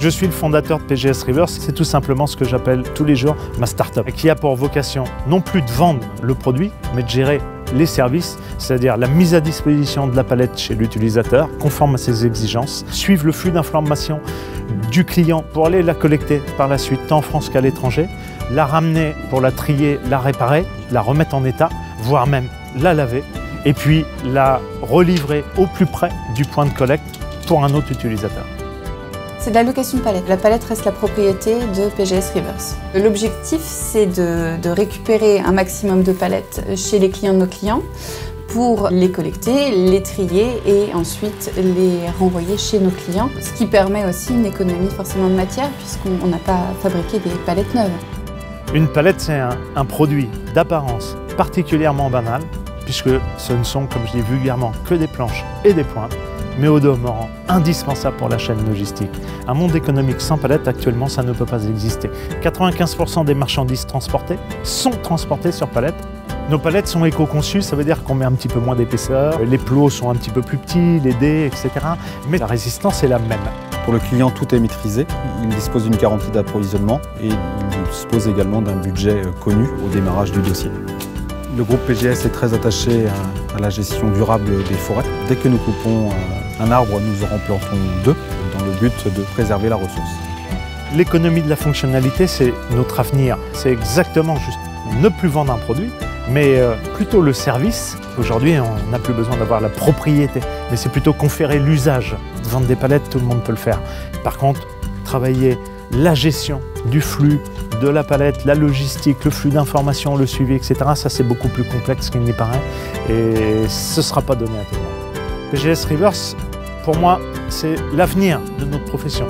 Je suis le fondateur de PGS Rivers, c'est tout simplement ce que j'appelle tous les jours ma start-up, qui a pour vocation non plus de vendre le produit, mais de gérer les services, c'est-à-dire la mise à disposition de la palette chez l'utilisateur, conforme à ses exigences, suivre le flux d'informations du client pour aller la collecter par la suite, tant en France qu'à l'étranger, la ramener pour la trier, la réparer, la remettre en état, voire même la laver, et puis la relivrer au plus près du point de collecte pour un autre utilisateur. C'est de la location de palettes. La palette reste la propriété de PGS Rivers. L'objectif, c'est de récupérer un maximum de palettes chez les clients de nos clients pour les collecter, les trier et ensuite les renvoyer chez nos clients. Ce qui permet aussi une économie forcément de matière puisqu'on n'a pas fabriqué des palettes neuves. Une palette, c'est un produit d'apparence particulièrement banal puisque ce ne sont, comme je dis vulgairement, que des planches et des pointes, mais au demeurant indispensable pour la chaîne logistique. Un monde économique sans palette, actuellement, ça ne peut pas exister. 95% des marchandises transportées sont transportées sur palette. Nos palettes sont éco-conçues, ça veut dire qu'on met un petit peu moins d'épaisseur, les plots sont un petit peu plus petits, les dés, etc. Mais la résistance est la même. Pour le client, tout est maîtrisé. Il dispose d'une garantie d'approvisionnement et il dispose également d'un budget connu au démarrage du dossier. Le groupe PGS est très attaché à la gestion durable des forêts. Dès que nous coupons un arbre, nous en replantons deux, dans le but de préserver la ressource. L'économie de la fonctionnalité, c'est notre avenir. C'est exactement juste ne plus vendre un produit, mais plutôt le service. Aujourd'hui, on n'a plus besoin d'avoir la propriété, mais c'est plutôt conférer l'usage. Vendre des palettes, tout le monde peut le faire. Par contre, travailler la gestion du flux, de la palette, la logistique, le flux d'informations, le suivi, etc. Ça, c'est beaucoup plus complexe qu'il n'y paraît et ce ne sera pas donné à tout le monde. PGS Rivers, pour moi, c'est l'avenir de notre profession.